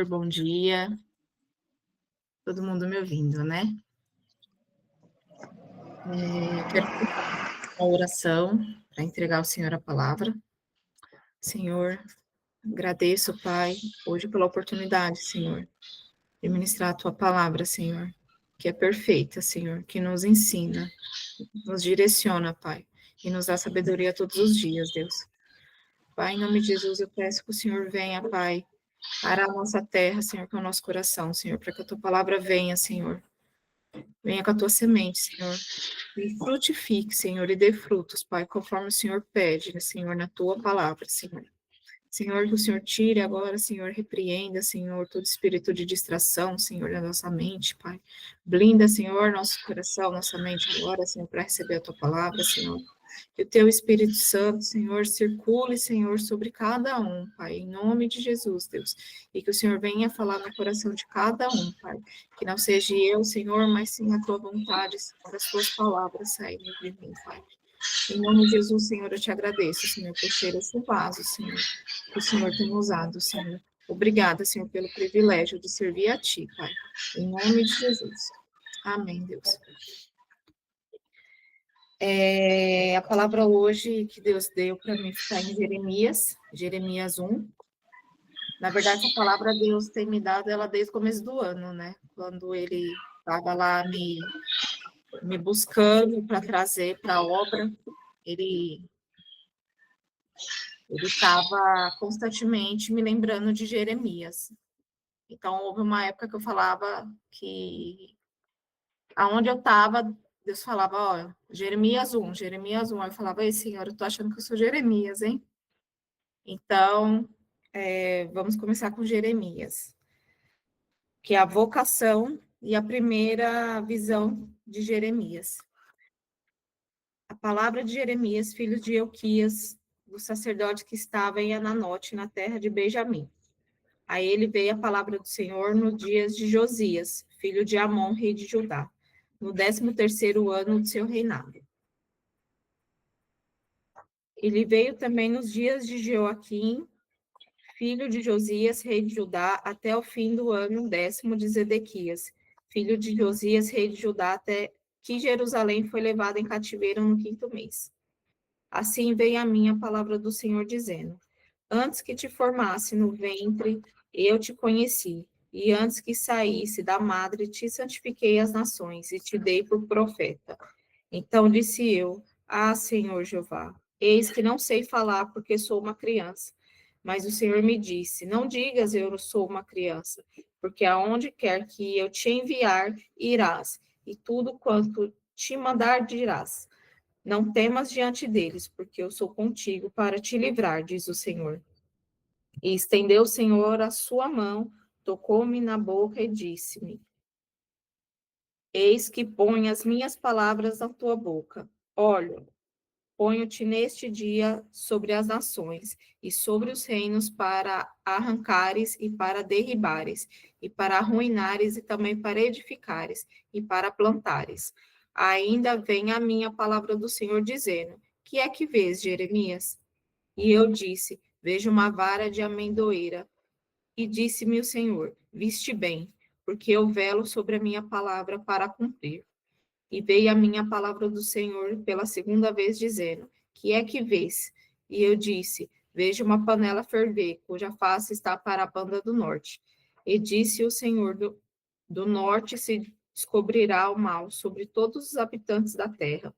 Bom dia. Todo mundo me ouvindo, né? Quero fazer uma oração para entregar ao Senhor a palavra. Senhor, agradeço, Pai, hoje pela oportunidade, Senhor, de ministrar a Tua palavra, Senhor, que é perfeita, Senhor, que nos ensina, nos direciona, Pai, e nos dá sabedoria todos os dias, Deus. Pai, em nome de Jesus, eu peço que o Senhor venha, Pai, para a nossa terra, Senhor, com o nosso coração, Senhor, para que a Tua palavra venha, Senhor. Venha com a Tua semente, Senhor. E frutifique, Senhor, e dê frutos, Pai, conforme o Senhor pede, né, Senhor, na Tua palavra, Senhor. Senhor, que o Senhor tire agora, Senhor, repreenda, Senhor, todo espírito de distração, Senhor, da nossa mente, Pai. Blinda, Senhor, nosso coração, nossa mente agora, Senhor, para receber a Tua palavra, Senhor. Que o Teu Espírito Santo, Senhor, circule, Senhor, sobre cada um, Pai, em nome de Jesus, Deus. E que o Senhor venha falar no coração de cada um, Pai. Que não seja eu, Senhor, mas sim a Tua vontade, Senhor, as Tuas palavras saindo de mim, Pai. Em nome de Jesus, Senhor, eu te agradeço, Senhor, por ser esse vaso, Senhor, que o Senhor tem usado, Senhor. Obrigada, Senhor, pelo privilégio de servir a Ti, Pai. Em nome de Jesus. Amém, Deus. A palavra hoje que Deus deu para mim está em Jeremias 1. Na verdade, a palavra Deus tem me dado ela desde o começo do ano, né? Quando Ele estava lá me buscando para trazer para a obra, Ele estava constantemente me lembrando de Jeremias. Então, houve uma época que eu falava que aonde eu estava, Deus falava, ó, Jeremias 1. Aí eu falava, ei, Senhor, eu tô achando que eu sou Jeremias, hein? Então, vamos começar com Jeremias, que é a vocação e a primeira visão de Jeremias. A palavra de Jeremias, filho de Euquias, do sacerdote que estava em Ananote, na terra de Benjamim. A ele veio a palavra do Senhor no dias de Josias, filho de Amon, rei de Judá, no 13º ano de seu reinado. Ele veio também nos dias de Joaquim, filho de Josias, rei de Judá, até o fim do ano 10º de Zedequias, filho de Josias, rei de Judá, até que Jerusalém foi levada em cativeiro no 5º mês. Assim veio a mim a palavra do Senhor, dizendo: Antes que te formasse no ventre, eu te conheci, e antes que saísse da madre, te santifiquei as nações, e te dei por profeta. Então disse eu: Ah, Senhor Jeová, eis que não sei falar, porque sou uma criança. Mas o Senhor me disse: Não digas eu sou uma criança, porque aonde quer que eu te enviar, irás, e tudo quanto te mandar dirás. Não temas diante deles, porque eu sou contigo para te livrar, diz o Senhor. E estendeu o Senhor a sua mão, tocou-me na boca e disse-me: Eis que põe as minhas palavras na tua boca. Olha, ponho-te neste dia sobre as nações e sobre os reinos para arrancares e para derribares, e para arruinares e também para edificares e para plantares. Ainda vem a minha palavra do Senhor dizendo: Que é que vês, Jeremias? E eu disse: Vejo uma vara de amendoeira. E disse-me o Senhor: Viste bem, porque eu velo sobre a minha palavra para cumprir. E veio a minha palavra do Senhor pela segunda vez, dizendo: Que é que vês? E eu disse: Vejo uma panela ferver, cuja face está para a banda do norte. E disse o Senhor: do norte se descobrirá o mal sobre todos os habitantes da terra.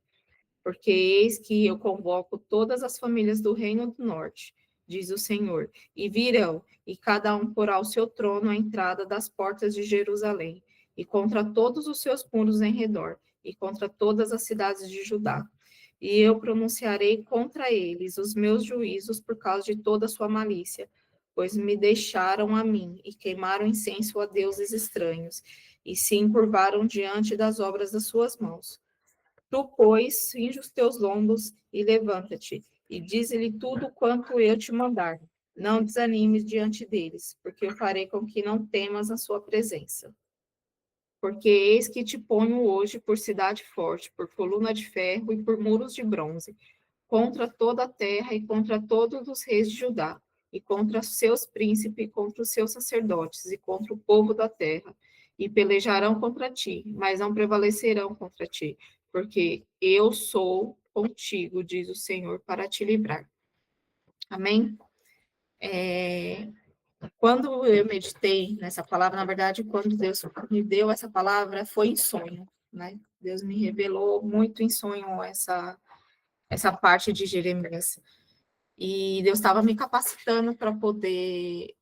Porque eis que eu convoco todas as famílias do reino do norte, diz o Senhor, e virão, e cada um porá o seu trono à entrada das portas de Jerusalém, e contra todos os seus muros em redor, e contra todas as cidades de Judá. E eu pronunciarei contra eles os meus juízos por causa de toda a sua malícia, pois me deixaram a mim e queimaram incenso a deuses estranhos, e se encurvaram diante das obras das suas mãos. Tu, pois, cinge os teus lombos e levanta-te, e dize-lhe tudo quanto eu te mandar. Não desanimes diante deles, porque eu farei com que não temas a sua presença. Porque eis que te ponho hoje por cidade forte, por coluna de ferro e por muros de bronze, contra toda a terra e contra todos os reis de Judá. e contra seus príncipes, e contra os seus sacerdotes, e contra o povo da terra, e pelejarão contra ti, mas não prevalecerão contra ti, porque eu sou contigo, diz o Senhor, para te livrar. Amém? Quando eu meditei nessa palavra, na verdade, quando Deus me deu essa palavra, foi em sonho, né? Deus me revelou muito em sonho essa parte de Jeremias. E Deus estava me capacitando para poder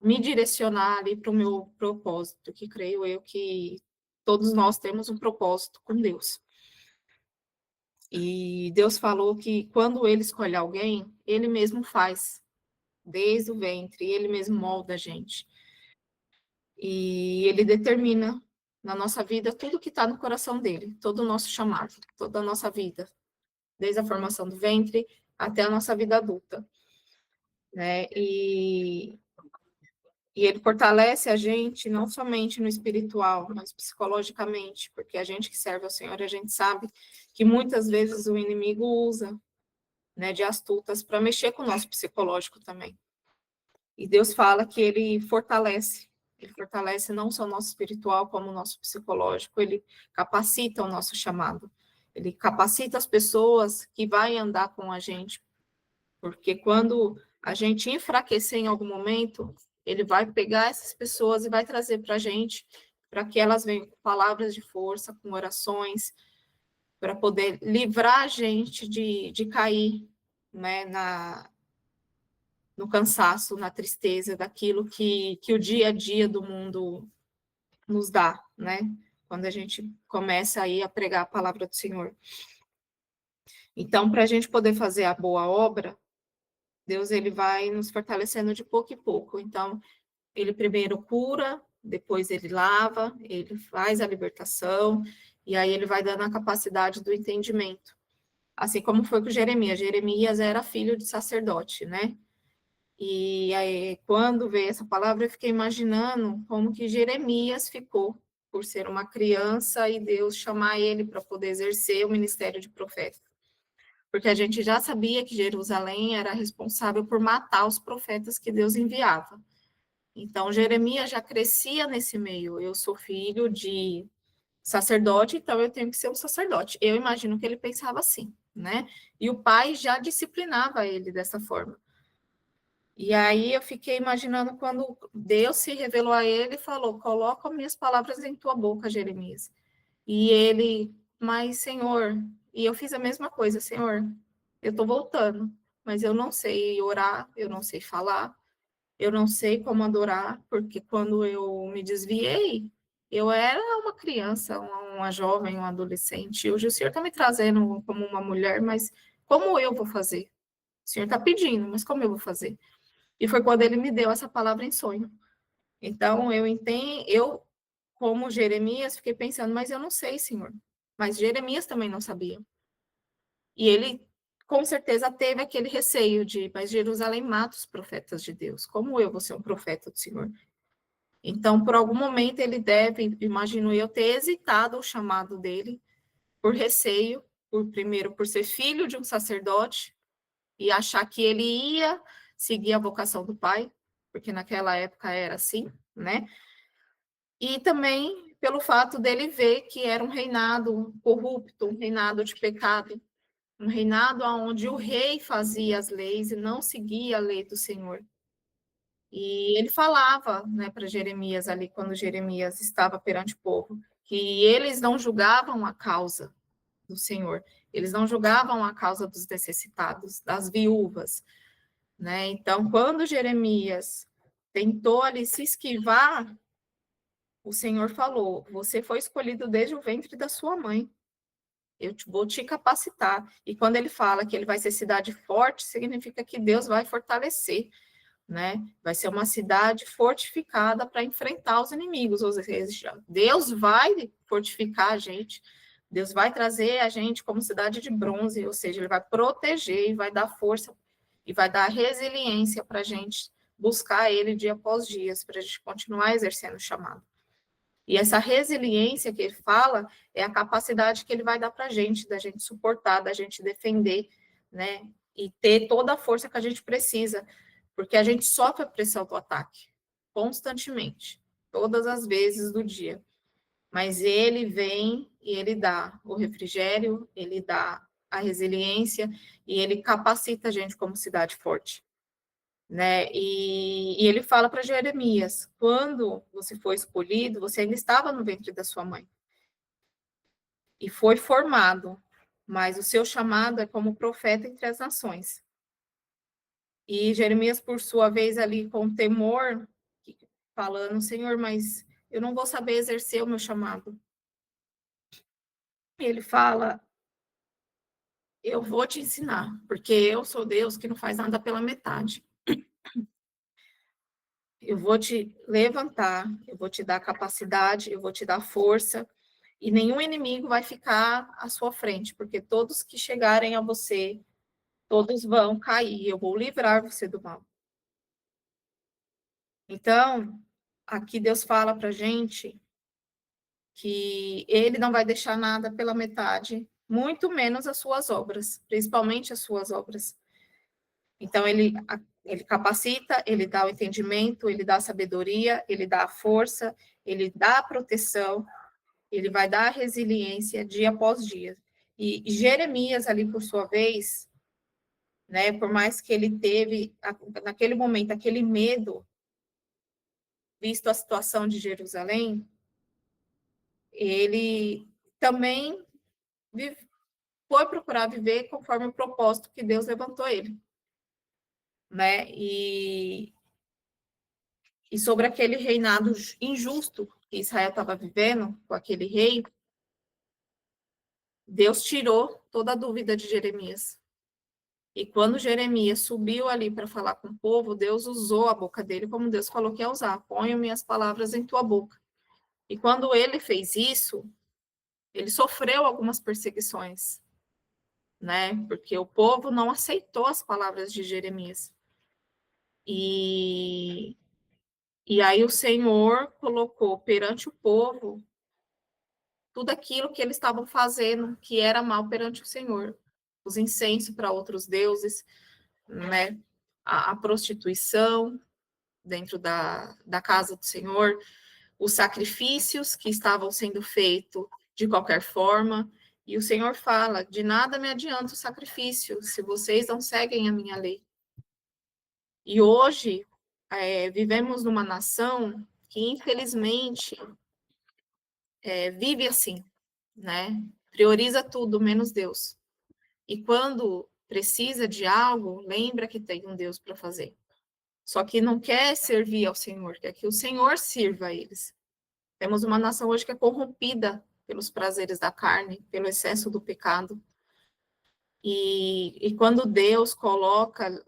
me direcionar ali para o meu propósito, que creio eu que todos nós temos um propósito com Deus. E Deus falou que quando Ele escolhe alguém, Ele mesmo faz, desde o ventre, Ele mesmo molda a gente. E Ele determina na nossa vida tudo que está no coração dele, todo o nosso chamado, toda a nossa vida, desde a formação do ventre até a nossa vida adulta, né? E ele fortalece a gente não somente no espiritual, mas psicologicamente, porque a gente que serve ao Senhor, a gente sabe que muitas vezes o inimigo usa, né, de astutas para mexer com o nosso psicológico também. E Deus fala que ele fortalece não só o nosso espiritual, como o nosso psicológico, ele capacita o nosso chamado, ele capacita as pessoas que vão andar com a gente, porque quando a gente enfraquecer em algum momento, ele vai pegar essas pessoas e vai trazer para a gente, para que elas venham com palavras de força, com orações, para poder livrar a gente de cair, né, no cansaço, na tristeza, daquilo que o dia a dia do mundo nos dá, né? Quando a gente começa aí a pregar a palavra do Senhor. Então, para a gente poder fazer a boa obra, Deus ele vai nos fortalecendo de pouco em pouco. Então, ele primeiro cura, depois ele lava, ele faz a libertação, e aí ele vai dando a capacidade do entendimento. Assim como foi com Jeremias. Jeremias era filho de sacerdote, né? E aí, quando veio essa palavra, eu fiquei imaginando como que Jeremias ficou por ser uma criança e Deus chamar ele para poder exercer o ministério de profeta. Porque a gente já sabia que Jerusalém era responsável por matar os profetas que Deus enviava. Então, Jeremias já crescia nesse meio. Eu sou filho de sacerdote, então eu tenho que ser um sacerdote. Eu imagino que ele pensava assim, né? E o pai já disciplinava ele dessa forma. E aí eu fiquei imaginando quando Deus se revelou a ele e falou: coloca minhas palavras em tua boca, Jeremias. E ele, mas Senhor, e eu fiz a mesma coisa, Senhor, eu estou voltando, mas eu não sei orar, eu não sei falar, eu não sei como adorar, porque quando eu me desviei, eu era uma criança, uma jovem, um adolescente. Hoje o Senhor está me trazendo como uma mulher, mas como eu vou fazer? O Senhor está pedindo, mas como eu vou fazer? E foi quando ele me deu essa palavra em sonho. Então, eu entendo, eu, como Jeremias, fiquei pensando, mas eu não sei, Senhor. Mas Jeremias também não sabia. E ele, com certeza, teve aquele receio de, mas Jerusalém mata os profetas de Deus. Como eu vou ser um profeta do Senhor? Então, por algum momento, ele deve, imagino eu, ter hesitado o chamado dele, por receio, primeiro, por ser filho de um sacerdote, e achar que ele ia seguir a vocação do pai, porque naquela época era assim, né? E também pelo fato dele ver que era um reinado corrupto, um reinado de pecado, um reinado onde o rei fazia as leis e não seguia a lei do Senhor. E ele falava, né, para Jeremias ali, quando Jeremias estava perante o povo, que eles não julgavam a causa do Senhor, eles não julgavam a causa dos necessitados, das viúvas, né? Então, quando Jeremias tentou ali se esquivar, o Senhor falou: você foi escolhido desde o ventre da sua mãe. Eu vou te capacitar. E quando ele fala que ele vai ser cidade forte, significa que Deus vai fortalecer, né? Vai ser uma cidade fortificada para enfrentar os inimigos. Ou seja, Deus vai fortificar a gente. Deus vai trazer a gente como cidade de bronze, ou seja, ele vai proteger e vai dar força e vai dar resiliência para a gente buscar ele dia após dia, para a gente continuar exercendo o chamado. E essa resiliência que ele fala é a capacidade que ele vai dar para a gente, da gente suportar, da gente defender, né? E ter toda a força que a gente precisa porque a gente sofre a pressão do ataque constantemente, todas as vezes do dia. Mas ele vem e ele dá o refrigério, ele dá a resiliência e ele capacita a gente como cidade forte, né? E ele fala para Jeremias: quando você foi escolhido, você ainda estava no ventre da sua mãe e foi formado, mas o seu chamado é como profeta entre as nações. E Jeremias, por sua vez, ali com temor, falando: Senhor, mas eu não vou saber exercer o meu chamado. Ele fala: eu vou te ensinar, porque eu sou Deus que não faz nada pela metade. Eu vou te levantar, eu vou te dar capacidade, eu vou te dar força, e nenhum inimigo vai ficar à sua frente, porque todos que chegarem a você, todos vão cair, eu vou livrar você do mal. Então, aqui Deus fala para a gente que ele não vai deixar nada pela metade, muito menos as suas obras, principalmente as suas obras. Então, ele capacita, ele dá o entendimento, ele dá a sabedoria, ele dá a força, ele dá a proteção, ele vai dar a resiliência dia após dia. E Jeremias, ali, por sua vez, né, por mais que ele teve, naquele momento, aquele medo, visto a situação de Jerusalém, ele também foi procurar viver conforme o propósito que Deus levantou ele, né? E sobre aquele reinado injusto que Israel estava vivendo, com aquele rei, Deus tirou toda a dúvida de Jeremias. E quando Jeremias subiu ali para falar com o povo, Deus usou a boca dele como Deus falou que ia usar. Ponho minhas palavras em tua boca. E quando ele fez isso, ele sofreu algumas perseguições, né? Porque o povo não aceitou as palavras de Jeremias. E, e aí o Senhor colocou perante o povo tudo aquilo que eles estavam fazendo, que era mal perante o Senhor. Os incensos para outros deuses, né? A prostituição dentro da casa do Senhor, os sacrifícios que estavam sendo feitos de qualquer forma. E o Senhor fala: de nada me adianta o sacrifício se vocês não seguem a minha lei. E hoje, vivemos numa nação que, infelizmente, vive assim, né? Prioriza tudo menos Deus. E quando precisa de algo, lembra que tem um Deus para fazer. Só que não quer servir ao Senhor, quer que o Senhor sirva a eles. Temos uma nação hoje que é corrompida pelos prazeres da carne, pelo excesso do pecado. E quando Deus coloca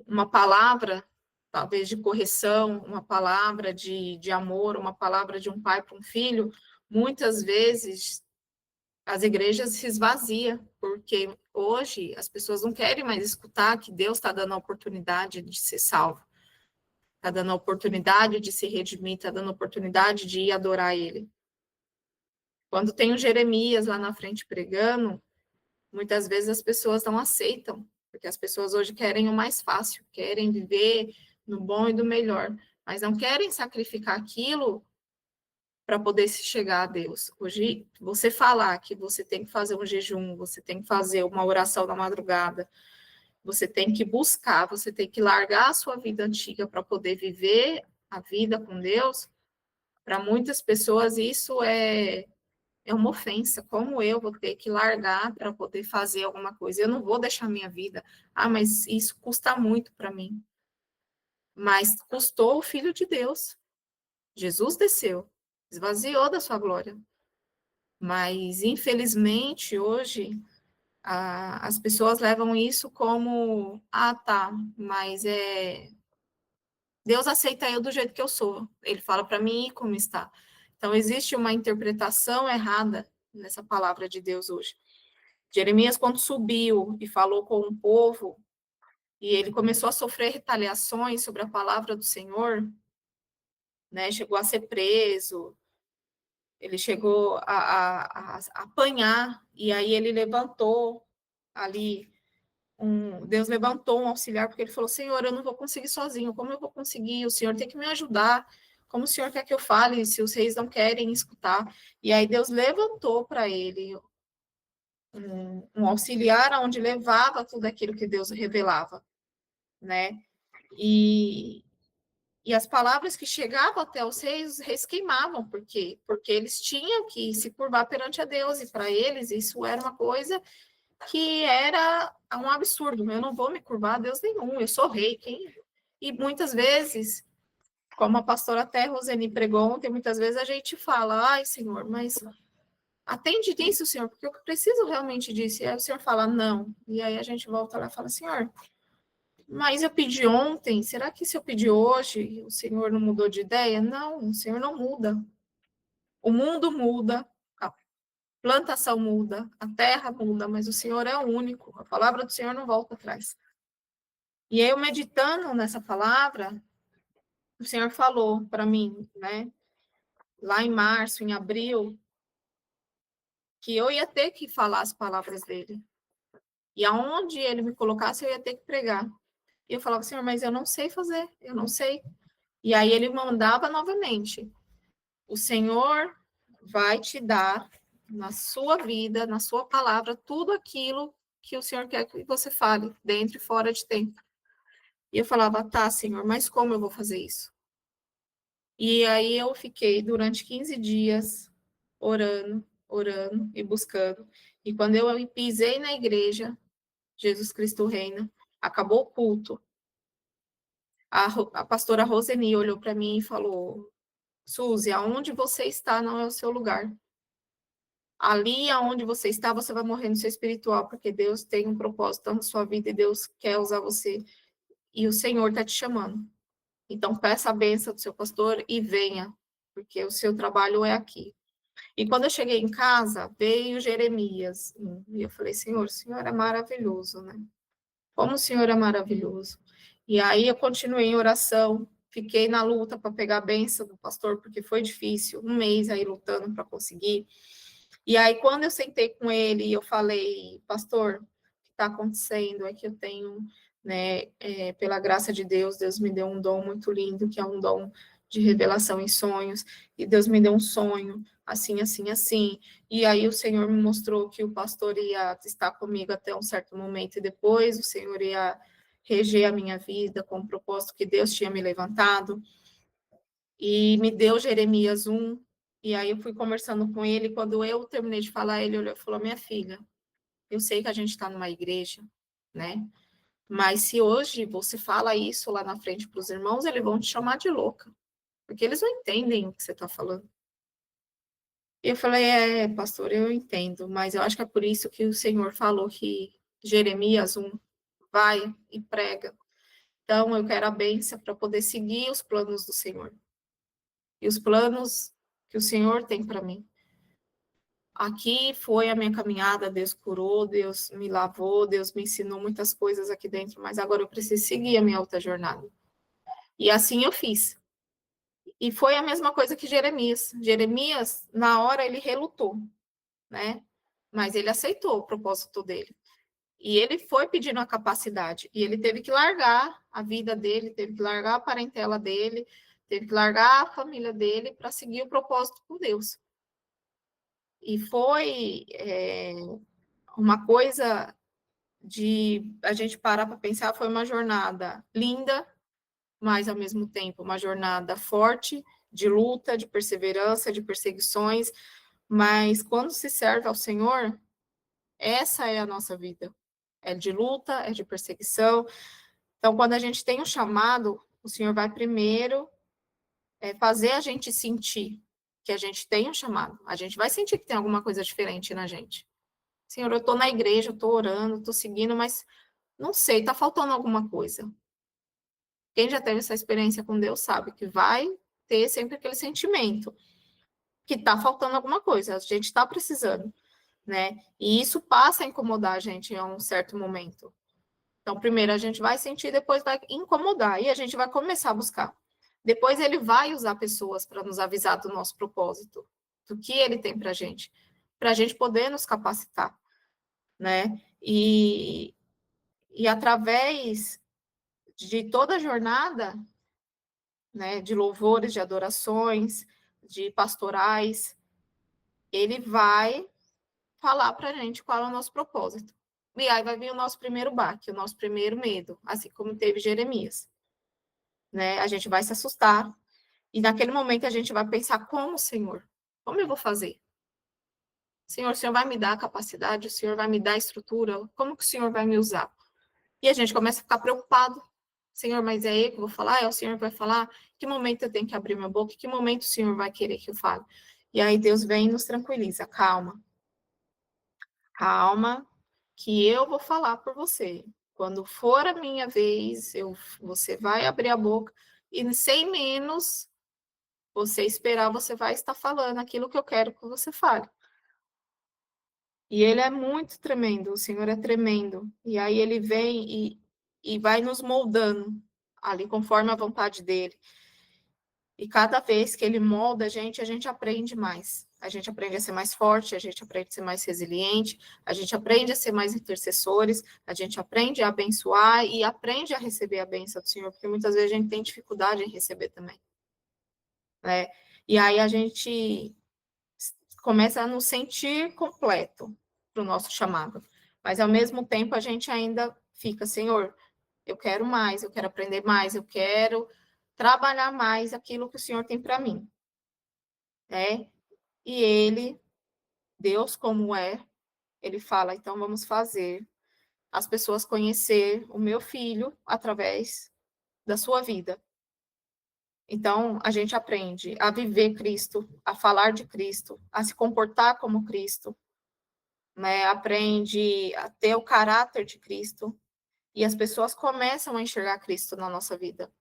uma palavra, talvez de correção, uma palavra de amor, uma palavra de um pai para um filho, muitas vezes as igrejas se esvaziam, porque hoje as pessoas não querem mais escutar que Deus está dando a oportunidade de ser salvo, está dando a oportunidade de se redimir, está dando a oportunidade de ir adorar Ele. Quando tem o Jeremias lá na frente pregando, muitas vezes as pessoas não aceitam, porque as pessoas hoje querem o mais fácil, querem viver no bom e do melhor, mas não querem sacrificar aquilo para poder se chegar a Deus. Hoje, você falar que você tem que fazer um jejum, você tem que fazer uma oração na madrugada, você tem que buscar, você tem que largar a sua vida antiga para poder viver a vida com Deus, para muitas pessoas isso é uma ofensa. Como eu vou ter que largar para poder fazer alguma coisa? Eu não vou deixar minha vida. Ah, mas isso custa muito para mim. Mas custou o Filho de Deus. Jesus desceu, esvaziou da sua glória. Mas, infelizmente, hoje, as pessoas levam isso como: ah, tá, mas Deus aceita eu do jeito que eu sou. Ele fala para mim como está. Então, existe uma interpretação errada nessa palavra de Deus hoje. Jeremias, quando subiu e falou com o povo, e ele começou a sofrer retaliações sobre a palavra do Senhor, né? Chegou a ser preso, ele chegou a apanhar, e aí ele levantou ali Deus levantou um auxiliar, porque ele falou, Senhor, eu não vou conseguir sozinho, como eu vou conseguir? O Senhor tem que me ajudar, como o Senhor quer que eu fale, se os reis não querem escutar? E aí Deus levantou para ele um auxiliar onde levava tudo aquilo que Deus revelava, né? E, e as palavras que chegavam até os reis queimavam, por quê? Porque eles tinham que se curvar perante a Deus, e para eles isso era uma coisa que era um absurdo. Eu não vou me curvar a Deus nenhum, eu sou rei. E muitas vezes, como a pastora até Roseni pregou ontem, muitas vezes a gente fala, ai, Senhor, mas atende nisso, Senhor, porque eu preciso realmente disso. E aí o Senhor fala, não. E aí a gente volta lá e fala, Senhor, mas eu pedi ontem, será que se eu pedir hoje, o Senhor não mudou de ideia? Não, o Senhor não muda. O mundo muda, a plantação muda, a terra muda, mas o Senhor é o único. A palavra do Senhor não volta atrás. E eu meditando nessa palavra, o Senhor falou para mim, né, lá em março, em abril, que eu ia ter que falar as palavras dele. E aonde ele me colocasse, eu ia ter que pregar. E eu falava, Senhor, mas eu não sei fazer, eu não sei. E aí ele mandava novamente: o Senhor vai te dar na sua vida, na sua palavra, tudo aquilo que o Senhor quer que você fale, dentro e fora de tempo. E eu falava, tá, Senhor, mas como eu vou fazer isso? E aí eu fiquei durante 15 dias orando, orando e buscando. E quando eu pisei na igreja, Jesus Cristo Reina, acabou o culto. A pastora Roseni olhou para mim e falou: Suzy, aonde você está não é o seu lugar. Ali aonde você está, você vai morrer no seu espiritual, porque Deus tem um propósito na sua vida e Deus quer usar você. E o Senhor está te chamando. Então, peça a benção do seu pastor e venha, porque o seu trabalho é aqui. E quando eu cheguei em casa, veio Jeremias. E eu falei, Senhor, o Senhor é maravilhoso, né? Como o Senhor é maravilhoso. E aí eu continuei em oração, fiquei na luta para pegar a benção do pastor, porque foi difícil, um mês aí lutando para conseguir. E aí, quando eu sentei com ele, eu falei, pastor, o que está acontecendo é que eu tenho, né, pela graça de Deus, Deus me deu um dom muito lindo, que é um dom de revelação em sonhos, e Deus me deu um sonho, assim, assim, assim. E aí o Senhor me mostrou que o pastor ia estar comigo até um certo momento, e depois o Senhor ia reger a minha vida com o propósito que Deus tinha me levantado. E me deu Jeremias 1, e aí eu fui conversando com ele, quando eu terminei de falar, ele olhou e falou, minha filha, eu sei que a gente está numa igreja, né, mas se hoje você fala isso lá na frente para os irmãos, eles vão te chamar de louca, porque eles não entendem o que você está falando. E eu falei, pastor, eu entendo, mas eu acho que é por isso que o Senhor falou que Jeremias 1, vai e prega. Então, eu quero a bênção para poder seguir os planos do Senhor. E os planos que o Senhor tem para mim. Aqui foi a minha caminhada, Deus curou, Deus me lavou, Deus me ensinou muitas coisas aqui dentro, mas agora eu preciso seguir a minha outra jornada. E assim eu fiz. E foi a mesma coisa que Jeremias. Jeremias, na hora, ele relutou, né? Mas ele aceitou o propósito dele. E ele foi pedindo a capacidade. E ele teve que largar a vida dele, teve que largar a parentela dele, teve que largar a família dele para seguir o propósito com Deus. E foi uma coisa de a gente parar para pensar, foi uma jornada linda, mas ao mesmo tempo uma jornada forte, de luta, de perseverança, de perseguições, mas quando se serve ao Senhor, essa é a nossa vida. É de luta, é de perseguição. Então, quando a gente tem um chamado, o Senhor vai primeiro fazer a gente sentir que a gente tem um chamado. A gente vai sentir que tem alguma coisa diferente na gente. Senhor, eu estou na igreja, eu estou orando, estou seguindo, mas não sei, está faltando alguma coisa. Quem já teve essa experiência com Deus sabe que vai ter sempre aquele sentimento que está faltando alguma coisa, a gente está precisando, né? E isso passa a incomodar a gente em um certo momento. Então, primeiro a gente vai sentir, depois vai incomodar, e a gente vai começar a buscar. Depois ele vai usar pessoas para nos avisar do nosso propósito, do que ele tem para a gente poder nos capacitar, né? E através de toda a jornada, né, de louvores, de adorações, de pastorais, ele vai falar para a gente qual é o nosso propósito. E aí vai vir o nosso primeiro baque, o nosso primeiro medo, assim como teve Jeremias. Né? A gente vai se assustar, e naquele momento a gente vai pensar, como, Senhor? Como eu vou fazer? Senhor, o Senhor vai me dar a capacidade, o Senhor vai me dar a estrutura, como que o Senhor vai me usar? E a gente começa a ficar preocupado. Senhor, mas é eu que vou falar? É o Senhor que vai falar? Que momento eu tenho que abrir minha boca? Que momento o Senhor vai querer que eu fale? E aí Deus vem e nos tranquiliza. Calma, calma, que eu vou falar por você. Quando for a minha vez, você vai abrir a boca e sem menos você esperar, você vai estar falando aquilo que eu quero que você fale. E ele é muito tremendo, o Senhor é tremendo. E aí ele vem e vai nos moldando ali conforme a vontade dele. E cada vez que ele molda a gente aprende mais. A gente aprende a ser mais forte, a gente aprende a ser mais resiliente, a gente aprende a ser mais intercessores, a gente aprende a abençoar e aprende a receber a bênção do Senhor, porque muitas vezes a gente tem dificuldade em receber também. Né? E aí a gente começa a nos sentir completo para o nosso chamado. Mas, ao mesmo tempo, a gente ainda fica, Senhor, eu quero mais, eu quero aprender mais, eu quero trabalhar mais aquilo que o Senhor tem para mim. Né? E ele, Deus como é, ele fala, então vamos fazer as pessoas conhecer o meu filho através da sua vida. Então, a gente aprende a viver Cristo, a falar de Cristo, a se comportar como Cristo, né? Aprende a ter o caráter de Cristo, e as pessoas começam a enxergar Cristo na nossa vida.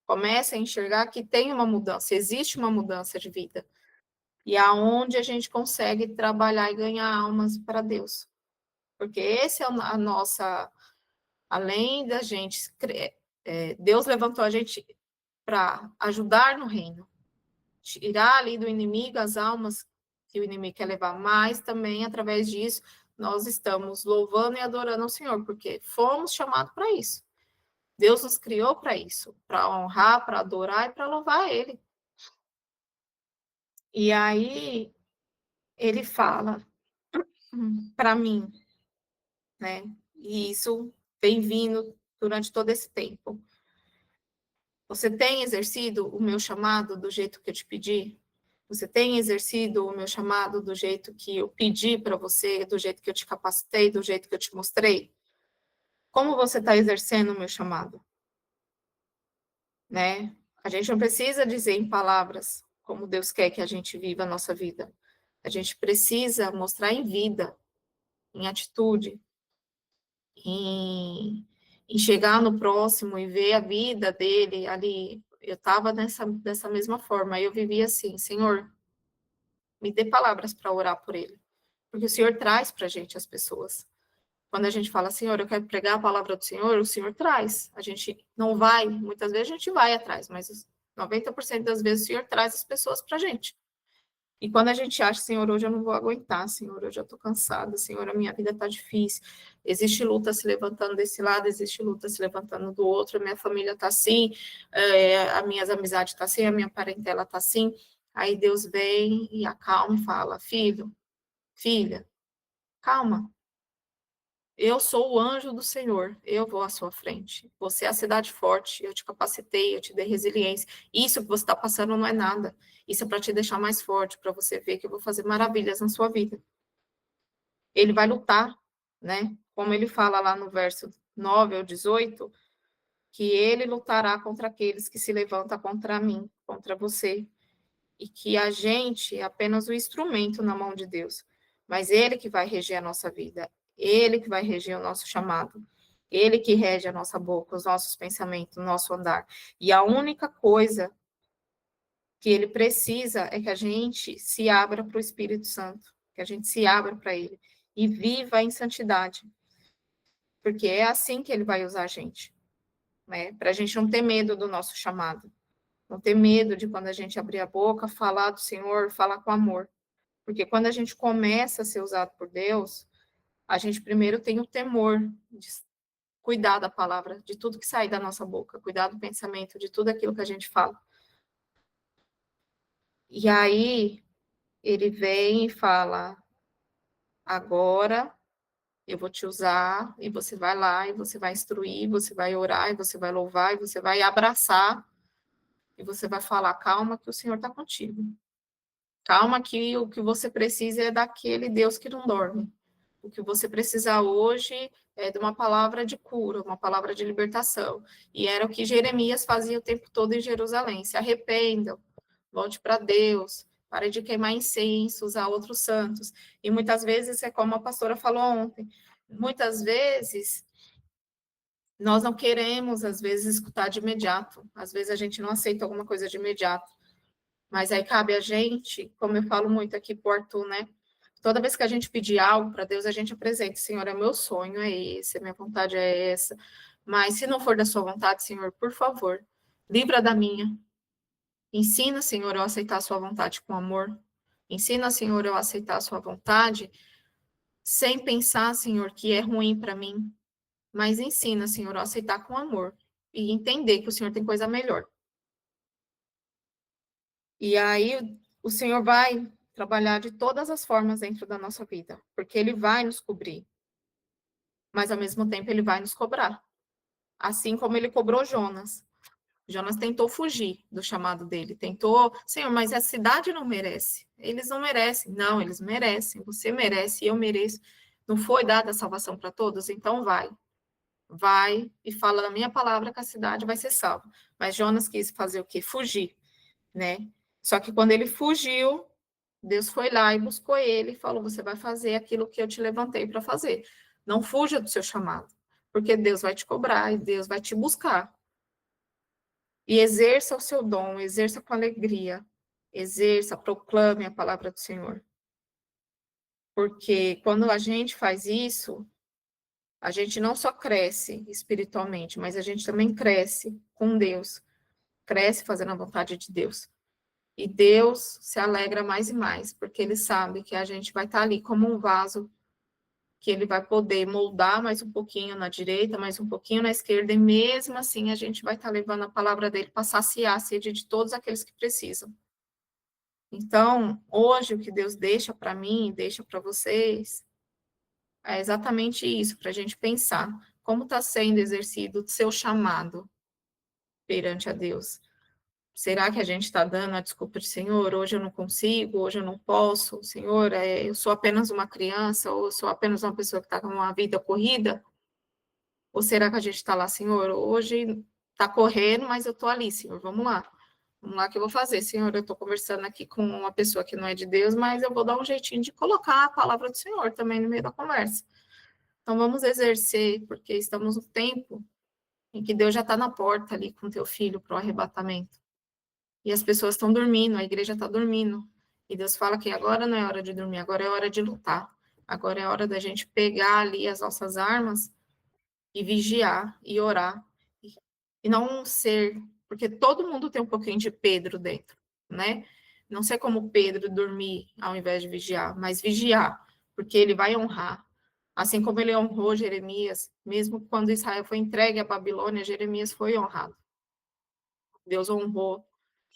Começam a enxergar que tem uma mudança, existe uma mudança de vida. E aonde a gente consegue trabalhar e ganhar almas para Deus. Porque esse é a nossa, além da gente, Deus levantou a gente para ajudar no reino, tirar ali do inimigo as almas que o inimigo quer levar, mas também através disso nós estamos louvando e adorando ao Senhor, porque fomos chamados para isso. Deus nos criou para isso, para honrar, para adorar e para louvar Ele. E aí ele fala para mim, né? E isso vem vindo durante todo esse tempo. Você tem exercido o meu chamado do jeito que eu te pedi? Você tem exercido o meu chamado do jeito que eu pedi para você, do jeito que eu te capacitei, do jeito que eu te mostrei? Como você está exercendo o meu chamado? Né? A gente não precisa dizer em palavras como Deus quer que a gente viva a nossa vida. A gente precisa mostrar em vida, em atitude, em chegar no próximo e ver a vida dele ali. Eu estava dessa mesma forma, eu vivia assim, Senhor, me dê palavras para orar por ele. Porque o Senhor traz para a gente as pessoas. Quando a gente fala, Senhor, eu quero pregar a palavra do Senhor, o Senhor traz. A gente não vai, muitas vezes a gente vai atrás, mas 90% das vezes o Senhor traz as pessoas para a gente. E quando a gente acha, Senhor, hoje eu não vou aguentar, Senhor, hoje eu estou cansada, Senhor, a minha vida está difícil. Existe luta se levantando desse lado, existe luta se levantando do outro, a minha família está assim, as minhas amizades estão assim, a minha parentela está assim. Aí Deus vem e acalma e fala, filho, filha, calma. Eu sou o anjo do Senhor, eu vou à sua frente. Você é a cidade forte, eu te capacitei, eu te dei resiliência. Isso que você está passando não é nada. Isso é para te deixar mais forte, para você ver que eu vou fazer maravilhas na sua vida. Ele vai lutar, né? Como ele fala lá no verso 9 ao 18, que ele lutará contra aqueles que se levantam contra mim, contra você. E que a gente é apenas o instrumento na mão de Deus. Mas ele que vai reger a nossa vida, ele que vai reger o nosso chamado, ele que rege a nossa boca, os nossos pensamentos, o nosso andar. E a única coisa que ele precisa é que a gente se abra para o Espírito Santo, que a gente se abra para ele e viva em santidade, porque é assim que ele vai usar a gente, né? Para a gente não ter medo do nosso chamado, não ter medo de quando a gente abrir a boca, falar do Senhor, falar com amor. Porque quando a gente começa a ser usado por Deus, a gente primeiro tem o temor cuidar da palavra, de tudo que sai da nossa boca, cuidar do pensamento, de tudo aquilo que a gente fala. E aí, ele vem e fala: agora eu vou te usar, e você vai lá, e você vai instruir, você vai orar, e você vai louvar, e você vai abraçar, e você vai falar: calma, que o Senhor está contigo. Calma, que o que você precisa é daquele Deus que não dorme. O que você precisa hoje é de uma palavra de cura, uma palavra de libertação. E era o que Jeremias fazia o tempo todo em Jerusalém: se arrependam, volte para Deus, pare de queimar incensos a outros santos. E muitas vezes, é como a pastora falou ontem, muitas vezes nós não queremos, às vezes, escutar de imediato. Às vezes a gente não aceita alguma coisa de imediato. Mas aí cabe a gente, como eu falo muito aqui pro Arthur, né? Toda vez que a gente pedir algo para Deus, a gente apresenta: Senhor, é meu sonho, é esse, a minha vontade é essa. Mas se não for da sua vontade, Senhor, por favor, livra da minha. Ensina, Senhor, eu a aceitar a sua vontade com amor. Ensina, Senhor, eu a aceitar a sua vontade sem pensar, Senhor, que é ruim para mim. Mas ensina, Senhor, eu a aceitar com amor e entender que o Senhor tem coisa melhor. E aí o Senhor vai trabalhar de todas as formas dentro da nossa vida, porque Ele vai nos cobrir, mas ao mesmo tempo Ele vai nos cobrar. Assim como Ele cobrou Jonas. Jonas tentou fugir do chamado dele, tentou: Senhor, mas a cidade não merece. Eles não merecem. Não, eles merecem. Você merece, eu mereço. Não foi dada a salvação para todos? Então vai. Vai e fala a minha palavra que a cidade vai ser salva. Mas Jonas quis fazer o quê? Fugir, né? Só que quando ele fugiu, Deus foi lá e buscou ele e falou: você vai fazer aquilo que eu te levantei para fazer. Não fuja do seu chamado, porque Deus vai te cobrar e Deus vai te buscar. E exerça o seu dom, exerça com alegria, exerça, proclame a palavra do Senhor. Porque quando a gente faz isso, a gente não só cresce espiritualmente, mas a gente também cresce com Deus, cresce fazendo a vontade de Deus. E Deus se alegra mais e mais, porque Ele sabe que a gente vai estar ali como um vaso, que Ele vai poder moldar mais um pouquinho na direita, mais um pouquinho na esquerda, e mesmo assim a gente vai estar levando a palavra dele para saciar a sede de todos aqueles que precisam. Então, hoje, o que Deus deixa para mim, deixa para vocês, é exatamente isso, para a gente pensar como está sendo exercido o seu chamado perante a Deus. Será que a gente está dando a desculpa de: Senhor, hoje eu não consigo, hoje eu não posso, Senhor, eu sou apenas uma criança, ou eu sou apenas uma pessoa que está com uma vida corrida? Ou será que a gente está lá: Senhor, hoje está correndo, mas eu estou ali, Senhor, vamos lá. Vamos lá que eu vou fazer, Senhor, eu estou conversando aqui com uma pessoa que não é de Deus, mas eu vou dar um jeitinho de colocar a palavra do Senhor também no meio da conversa. Então vamos exercer, porque estamos no tempo em que Deus já está na porta ali com teu filho para o arrebatamento. E as pessoas estão dormindo, a igreja está dormindo. E Deus fala que agora não é hora de dormir, agora é hora de lutar. Agora é hora da gente pegar ali as nossas armas e vigiar e orar. E não ser, porque todo mundo tem um pouquinho de Pedro dentro, né? Não ser como Pedro dormir ao invés de vigiar, mas vigiar, porque ele vai honrar. Assim como ele honrou Jeremias, mesmo quando Israel foi entregue à Babilônia, Jeremias foi honrado. Deus honrou,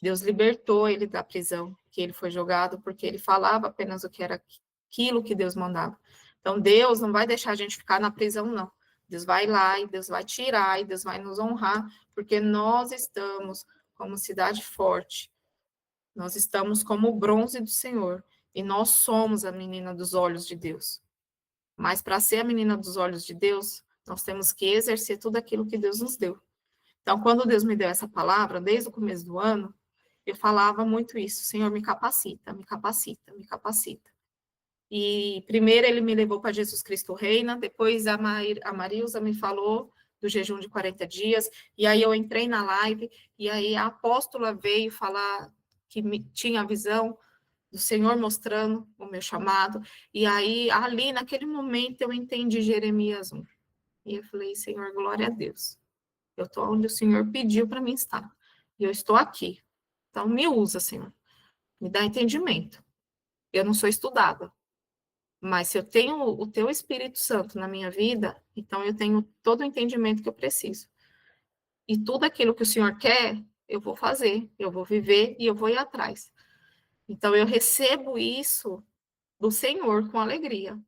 Deus libertou ele da prisão que ele foi jogado, porque ele falava apenas o que era aquilo que Deus mandava. Então, Deus não vai deixar a gente ficar na prisão, não. Deus vai lá e Deus vai tirar e Deus vai nos honrar, porque nós estamos como cidade forte, nós estamos como o bronze do Senhor, e nós somos a menina dos olhos de Deus. Mas para ser a menina dos olhos de Deus, nós temos que exercer tudo aquilo que Deus nos deu. Então, quando Deus me deu essa palavra, desde o começo do ano, eu falava muito isso: Senhor, me capacita, me capacita, me capacita. E primeiro ele me levou para Jesus Cristo Reina, depois a Marilza me falou do jejum de 40 dias, e aí eu entrei na live, e aí a apóstola veio falar que tinha a visão do Senhor mostrando o meu chamado, e aí ali naquele momento eu entendi Jeremias 1. E eu falei: Senhor, glória a Deus. Eu estou onde o Senhor pediu para mim estar. E eu estou aqui. Então, me usa, Senhor. Me dá entendimento. Eu não sou estudada. Mas se eu tenho o teu Espírito Santo na minha vida, então eu tenho todo o entendimento que eu preciso. E tudo aquilo que o Senhor quer, eu vou fazer, eu vou viver e eu vou ir atrás. Então eu recebo isso do Senhor com alegria.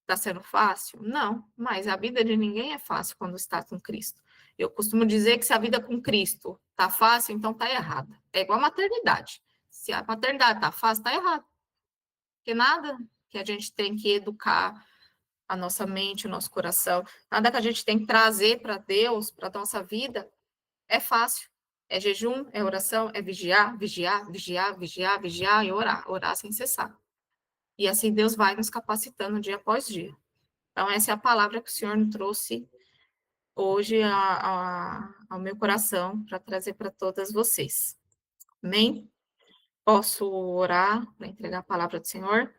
Está sendo fácil? Não, mas a vida de ninguém é fácil quando está com Cristo. Eu costumo dizer que se a vida com Cristo está fácil, então está errada. É igual a maternidade. Se a maternidade está fácil, está errado. Porque nada que a gente tem que educar a nossa mente, o nosso coração, nada que a gente tem que trazer para Deus, para a nossa vida, é fácil. É jejum, é oração, é vigiar, vigiar, vigiar, vigiar, vigiar e orar, orar sem cessar. E assim Deus vai nos capacitando dia após dia. Então, essa é a palavra que o Senhor me trouxe hoje ao meu coração para trazer para todas vocês. Amém? Posso orar para entregar a palavra do Senhor?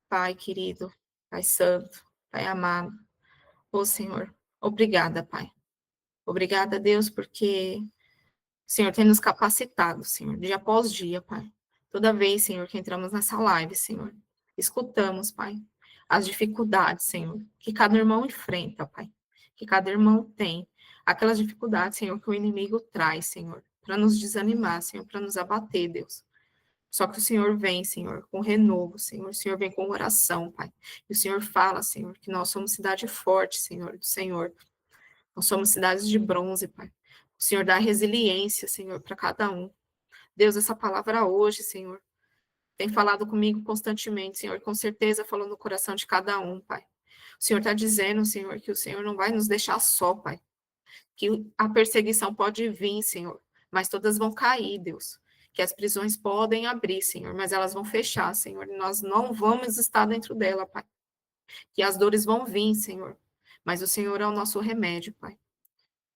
Pai querido, Pai santo, Pai amado, ô Senhor, obrigada, Pai. Obrigada, Deus, porque o Senhor tem nos capacitado, Senhor, dia após dia, Pai. Toda vez, Senhor, que entramos nessa live, Senhor, escutamos, Pai, as dificuldades, Senhor, que cada irmão enfrenta, Pai, que cada irmão tem, aquelas dificuldades, Senhor, que o inimigo traz, Senhor, para nos desanimar, Senhor, para nos abater, Deus. Só que o Senhor vem, Senhor, com renovo, Senhor. O Senhor vem com oração, Pai. E o Senhor fala, Senhor, que nós somos cidade forte, Senhor, do Senhor. Nós somos cidades de bronze, Pai. O Senhor dá resiliência, Senhor, para cada um. Deus, essa palavra hoje, Senhor, tem falado comigo constantemente, Senhor, com certeza falou no coração de cada um, Pai. O Senhor está dizendo, Senhor, que o Senhor não vai nos deixar só, Pai. Que a perseguição pode vir, Senhor, mas todas vão cair, Deus. Que as prisões podem abrir, Senhor, mas elas vão fechar, Senhor, e nós não vamos estar dentro dela, Pai. Que as dores vão vir, Senhor, mas o Senhor é o nosso remédio, Pai.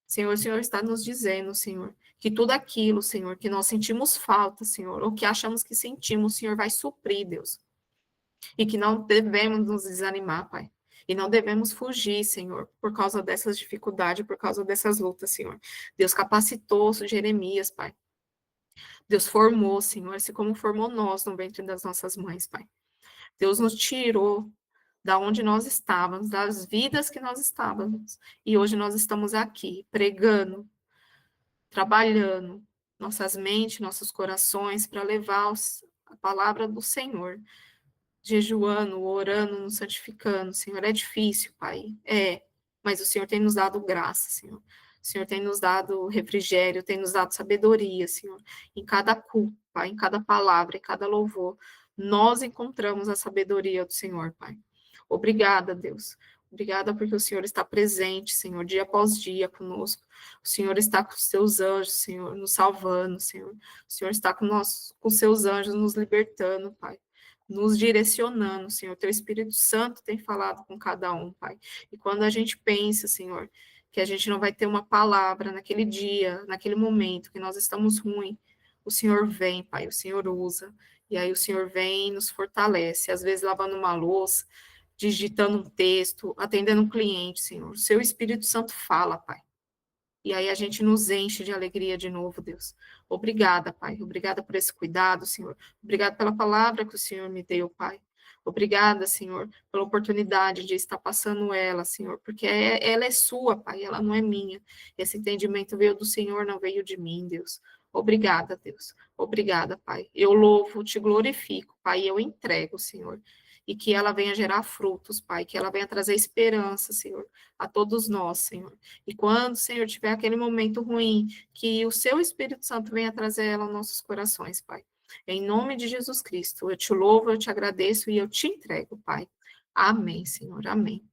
Senhor, o Senhor está nos dizendo, Senhor, que tudo aquilo, Senhor, que nós sentimos falta, Senhor, ou que achamos que sentimos, o Senhor vai suprir, Deus. E que não devemos nos desanimar, Pai. E não devemos fugir, Senhor, por causa dessas dificuldades, por causa dessas lutas, Senhor. Deus capacitou Jeremias, Pai. Deus formou, Senhor, assim como formou nós no ventre das nossas mães, Pai. Deus nos tirou da onde nós estávamos, das vidas que nós estávamos. E hoje nós estamos aqui, pregando, trabalhando nossas mentes, nossos corações, para levar a palavra do Senhor, jejuando, orando, nos santificando, Senhor. É difícil, Pai, mas o Senhor tem nos dado graça, Senhor. O Senhor tem nos dado refrigério, tem nos dado sabedoria, Senhor. Em cada culto, Pai, em cada palavra, em cada louvor, nós encontramos a sabedoria do Senhor, Pai. Obrigada, Deus. Obrigada porque o Senhor está presente, Senhor, dia após dia conosco. O Senhor está com os seus anjos, Senhor, nos salvando, Senhor. O Senhor está com seus anjos nos libertando, Pai. Nos direcionando, Senhor. Teu Espírito Santo tem falado com cada um, Pai. E quando a gente pensa, Senhor, que a gente não vai ter uma palavra naquele dia, naquele momento, que nós estamos ruins, o Senhor vem, Pai, o Senhor usa. E aí o Senhor vem e nos fortalece. Às vezes lavando uma louça, digitando um texto, atendendo um cliente, Senhor. O seu Espírito Santo fala, Pai. E aí a gente nos enche de alegria de novo, Deus. Obrigada, Pai. Obrigada por esse cuidado, Senhor. Obrigada pela palavra que o Senhor me deu, Pai. Obrigada, Senhor, pela oportunidade de estar passando ela, Senhor, porque ela é sua, Pai, ela não é minha. Esse entendimento veio do Senhor, não veio de mim, Deus. Obrigada, Deus. Obrigada, Pai. Eu louvo, te glorifico, Pai, eu entrego, Senhor. E que ela venha gerar frutos, Pai, que ela venha trazer esperança, Senhor, a todos nós, Senhor. E quando, Senhor, tiver aquele momento ruim, que o seu Espírito Santo venha trazer ela aos nossos corações, Pai. Em nome de Jesus Cristo, eu te louvo, eu te agradeço e eu te entrego, Pai. Amém, Senhor, amém.